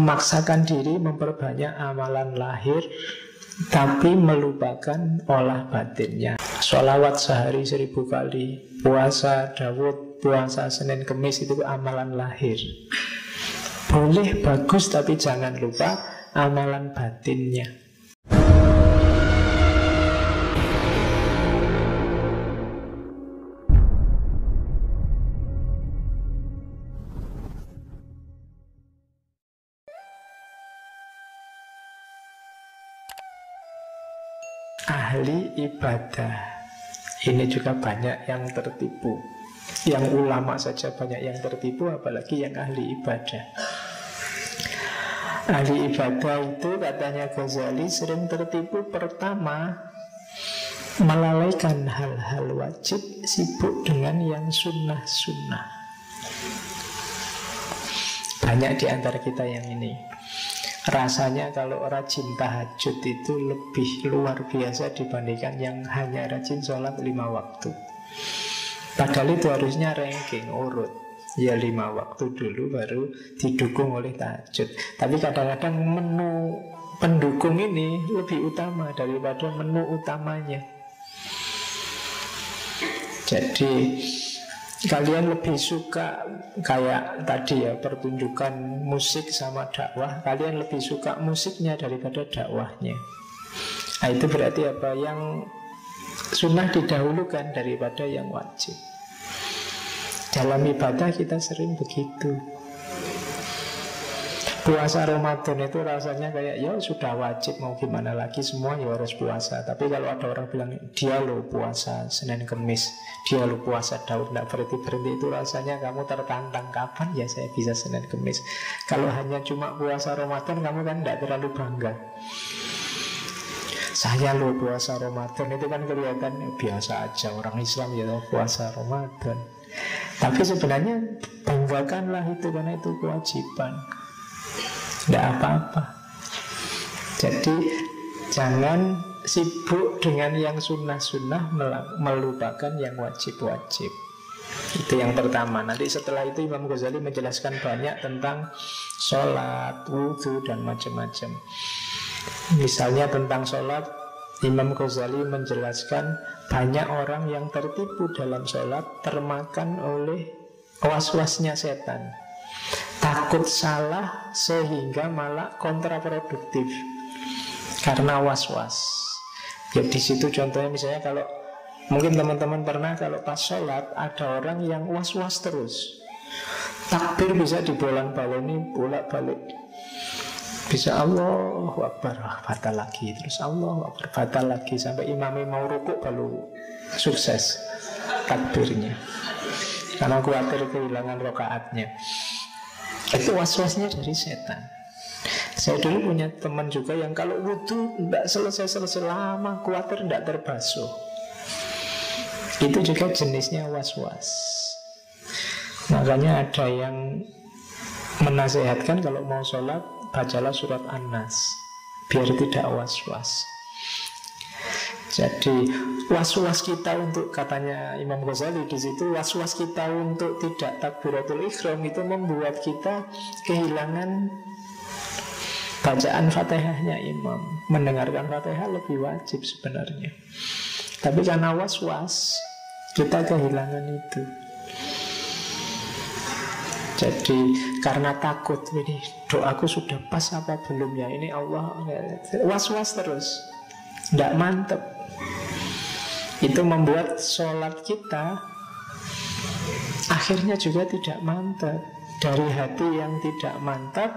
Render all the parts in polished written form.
memaksakan diri memperbanyak amalan lahir, tapi melupakan olah batinnya. Sholawat sehari 1000 kali, puasa Daud, puasa Senin Kemis, itu amalan lahir. Boleh, bagus, tapi jangan lupa amalan batinnya. Ahli ibadah ini juga banyak yang tertipu. Yang ulama saja banyak yang tertipu, apalagi yang ahli ibadah. Ahli ibadah itu katanya Ghazali sering tertipu. Pertama, melalaikan hal-hal wajib, sibuk dengan yang sunnah-sunnah. Banyak di antara kita yang ini. Rasanya kalau rajin tahajud itu lebih luar biasa dibandingkan yang hanya rajin sholat 5 waktu. Padahal itu harusnya ranking, urut. Ya 5 waktu dulu baru didukung oleh tahajud. Tapi kadang-kadang menu pendukung ini lebih utama daripada menu utamanya. Jadi kalian lebih suka kayak tadi ya, pertunjukan musik sama dakwah. Kalian lebih suka musiknya daripada dakwahnya. Nah, itu berarti apa? Yang sunnah didahulukan daripada yang wajib. Dalam ibadah kita sering begitu. Puasa Ramadan itu rasanya kayak ya sudah wajib, mau gimana lagi, semua ya harus puasa. Tapi kalau ada orang bilang dia lo puasa Senin Kemis, dia lo puasa Daud, tidak berhenti-berhenti, itu rasanya kamu tertantang. Kapan ya saya bisa Senin Kemis? Kalau hanya cuma puasa Ramadan, kamu kan tidak terlalu bangga. Saya lo puasa Ramadan, itu kan kelihatan biasa aja, orang Islam ya puasa Ramadan. Tapi sebenarnya banggakanlah itu, karena itu kewajiban. Tidak apa-apa. Jadi jangan sibuk dengan yang sunnah-sunnah, melupakan yang wajib-wajib. Itu yang pertama. Nanti setelah itu Imam Ghazali menjelaskan banyak tentang sholat, wudhu, dan macam-macam. Misalnya tentang sholat, Imam Ghazali menjelaskan banyak orang yang tertipu dalam sholat, termakan oleh was-wasnya setan. Takut salah sehingga malah kontraproduktif karena was-was. Ya di situ contohnya misalnya kalau mungkin teman-teman pernah kalau pas sholat ada orang yang was-was terus. Takbir bisa dibolak-balik, bolak-balik. Bisa Allahu Akbar, batal lagi. Terus Allahu Akbar, batal lagi. Sampai imamnya mau rukuk baru sukses takbirnya, karena khawatir kehilangan rakaatnya. Itu was-wasnya dari setan. Saya dulu punya teman juga yang kalau wudhu tidak selesai-selesai lama, khawatir tidak terbasuh. Itu juga jenisnya was-was. Makanya ada yang menasehatkan kalau mau sholat, bacalah surat An-Nas biar tidak was-was. Jadi was-was kita untuk, katanya Imam Ghazali di situ, was-was kita untuk tidak takbiratul ihram itu membuat kita kehilangan bacaan Fatihahnya imam. Mendengarkan Fatihah lebih wajib sebenarnya. Tapi karena was-was kita kehilangan itu. Jadi karena takut, ini doaku sudah pas apa belum ya, ini Allah, was-was terus, tidak mantep. Itu membuat sholat kita akhirnya juga tidak mantap. Dari hati yang tidak mantap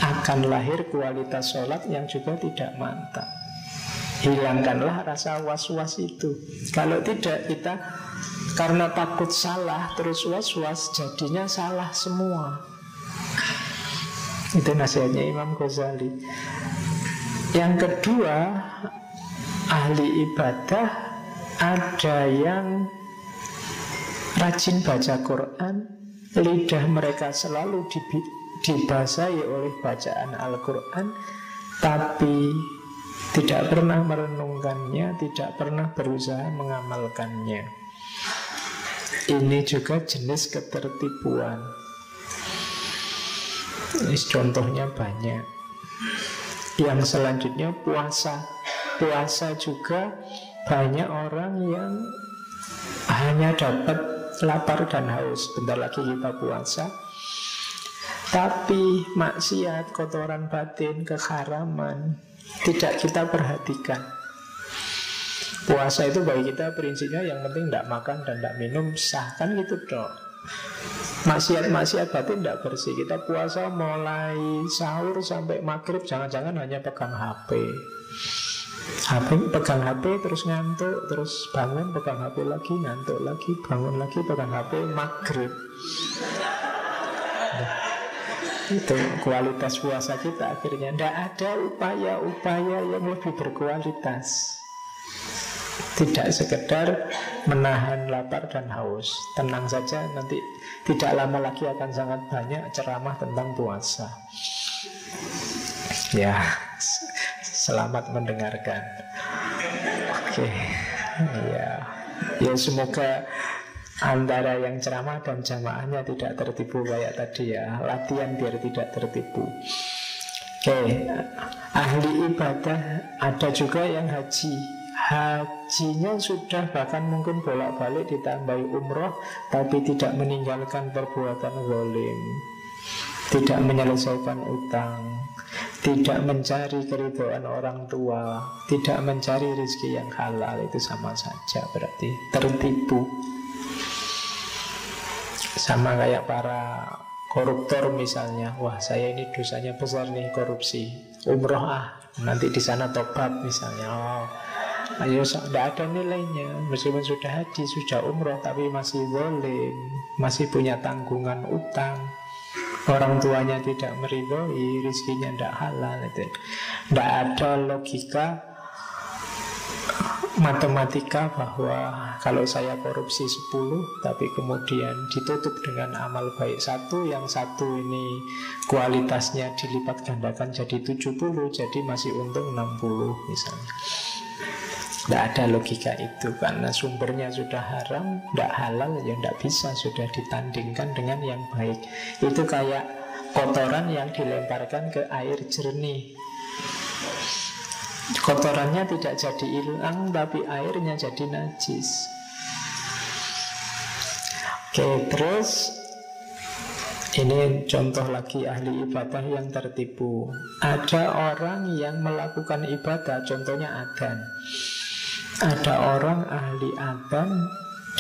akan lahir kualitas sholat yang juga tidak mantap. Hilangkanlah rasa was-was itu. Kalau tidak, kita karena takut salah terus was-was, jadinya salah semua. Itu nasihatnya Imam Ghazali. Yang kedua, ahli ibadah ada yang rajin baca Quran, lidah mereka selalu dibasahi oleh bacaan Al-Quran, tapi tidak pernah merenungkannya, tidak pernah berusaha mengamalkannya. Ini juga jenis ketertipuan. Contohnya banyak. Yang selanjutnya puasa. Puasa juga banyak orang yang hanya dapat lapar dan haus. Bentar lagi kita puasa, tapi maksiat, kotoran batin, keharaman tidak kita perhatikan. Puasa itu bagi kita prinsipnya yang penting tidak makan dan tidak minum, sah kan gitu dong. Maksiat batin tidak bersih. Kita puasa mulai sahur sampai maghrib, jangan-jangan hanya pegang HP, pegang HP terus ngantuk, terus bangun pegang HP lagi, ngantuk lagi, bangun lagi pegang HP, maghrib. Itu kualitas puasa kita akhirnya. Tidak ada upaya-upaya yang lebih berkualitas. Tidak sekedar menahan lapar dan haus. Tenang saja, nanti tidak lama lagi akan sangat banyak ceramah tentang puasa. Ya, selamat mendengarkan. Oke, ya semoga antara yang ceramah dan jamaahnya tidak tertipu kayak tadi ya. Latihan biar tidak tertipu. Oke, ahli ibadah ada juga yang haji. Hajinya sudah bahkan mungkin bolak-balik ditambahi umroh, tapi tidak meninggalkan perbuatan zalim, tidak menyelesaikan utang, tidak mencari keridhaan orang tua, tidak mencari rezeki yang halal. Itu sama saja berarti tertipu. Sama kayak para koruptor misalnya. Wah, saya ini dosanya besar nih, korupsi. Umroh nanti di sana tobat misalnya. Ayo, tidak ada nilainya. Meskipun sudah haji, sudah umroh, tapi masih zalim, masih punya tanggungan utang, orang tuanya tidak meridhoi, rezekinya tidak halal. Tidak ada logika matematika bahwa kalau saya korupsi 10 tapi kemudian ditutup dengan amal baik 1, yang 1 ini kualitasnya dilipat gandakan jadi 70, jadi masih untung 60 misalnya. Tidak ada logika itu, karena sumbernya sudah haram, tidak halal, ya tidak bisa sudah ditandingkan dengan yang baik. Itu kayak kotoran yang dilemparkan ke air jernih. Kotorannya tidak jadi hilang, tapi airnya jadi najis. Oke, terus ini contoh lagi ahli ibadah yang tertipu. Ada orang yang melakukan ibadah, contohnya adzan. Ada orang ahli adzan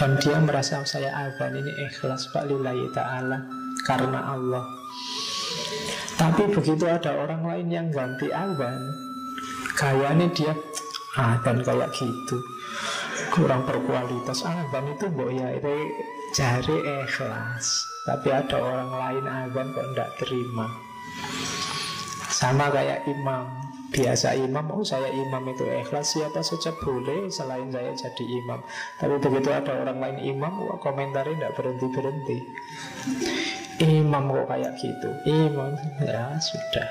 dan dia merasa saya adzan ini ikhlas Pak lillahi ta'ala, karena Allah. Tapi begitu ada orang lain yang ganti adzan, kayaknya dia adzan kayak gitu, kurang berkualitas. Adzan itu itu cari ikhlas, tapi ada orang lain adzan kok tidak terima. Sama kayak imam. Biasa imam, saya imam itu ikhlas, siapa saja boleh selain saya jadi imam. Tapi begitu ada orang lain imam, komentarnya tidak berhenti-berhenti. Imam kok kayak gitu, imam, ya sudah.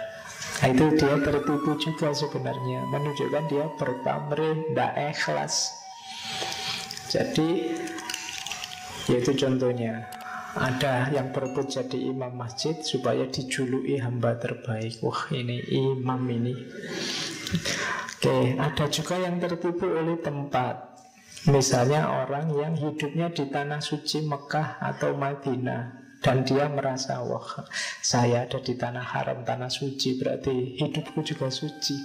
Nah, itu dia tertipu juga sebenarnya, menunjukkan dia berpamrih, tidak ikhlas. Jadi, yaitu contohnya. Ada yang berebut jadi imam masjid supaya dijuluki hamba terbaik. Wah, ini imam ini. Oke, ada juga yang tertipu oleh tempat. Misalnya orang yang hidupnya di tanah suci Mekah atau Madinah, dan dia merasa, wah, saya ada di tanah haram, tanah suci, berarti hidupku juga suci.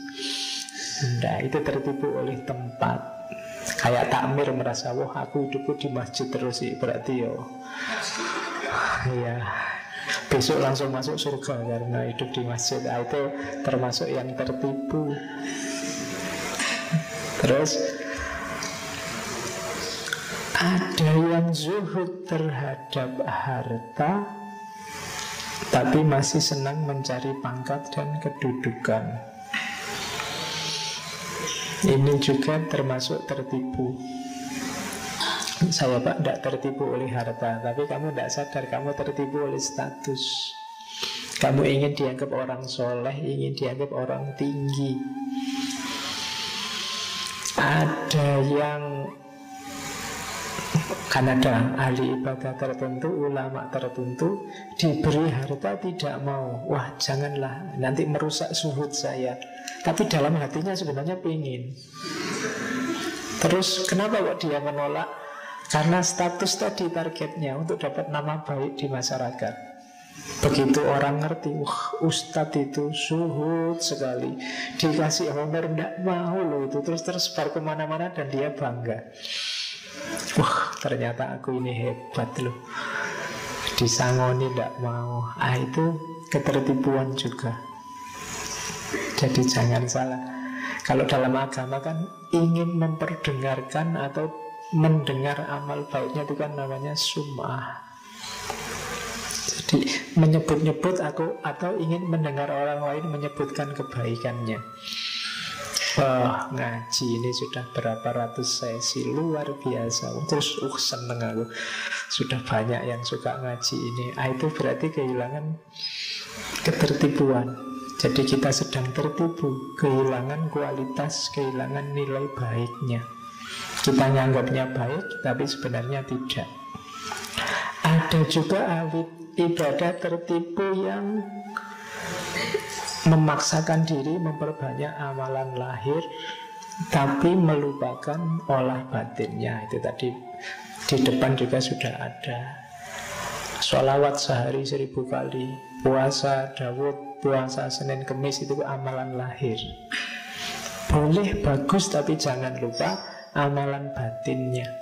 Nah, itu tertipu oleh tempat. Kayak takmir merasa, wah, aku hidupku di masjid terus sih, berarti ya besok langsung masuk surga karena hidup di masjid. Nah, itu termasuk yang tertipu. Terus ada yang zuhud terhadap harta tapi masih senang mencari pangkat dan kedudukan. Ini juga termasuk tertipu. Saya Pak tidak tertipu oleh harta, tapi kamu tidak sadar kamu tertipu oleh status. Kamu ingin dianggap orang soleh, ingin dianggap orang tinggi. Ada yang Kan ada ahli ibadah tertentu, ulama tertentu, diberi harta tidak mau. Wah, janganlah, nanti merusak zuhud saya. Tapi dalam hatinya sebenarnya pengen. Terus kenapa kok dia menolak? Karena status tadi targetnya untuk dapat nama baik di masyarakat. Begitu orang ngerti, wah ustadz itu zuhud sekali, dikasih honor, tidak mau loh itu. Terus tersebar kemana-mana dan dia bangga. Wah, ternyata aku ini hebat loh. Disangoni tidak mau. Itu ketertipuan juga. Jadi jangan salah. Kalau dalam agama kan ingin memperdengarkan atau mendengar amal baiknya itu kan namanya sum'ah. Jadi menyebut-nyebut aku atau ingin mendengar orang lain menyebutkan kebaikannya. Wah, ngaji ini sudah berapa ratus sesi, luar biasa. Terus seneng aku, sudah banyak yang suka ngaji ini. Itu berarti kehilangan ketertipuan. Jadi kita sedang tertipu, kehilangan kualitas, kehilangan nilai baiknya. Kita nganggapnya baik, tapi sebenarnya tidak. Ada juga ahli ibadah tertipu yang memaksakan diri memperbanyak amalan lahir tapi melupakan olah batinnya. Itu tadi di depan juga sudah ada. Sholawat sehari 1000 kali, puasa Daud, puasa Senin Kemis, itu amalan lahir. Boleh, bagus, tapi jangan lupa amalan batinnya.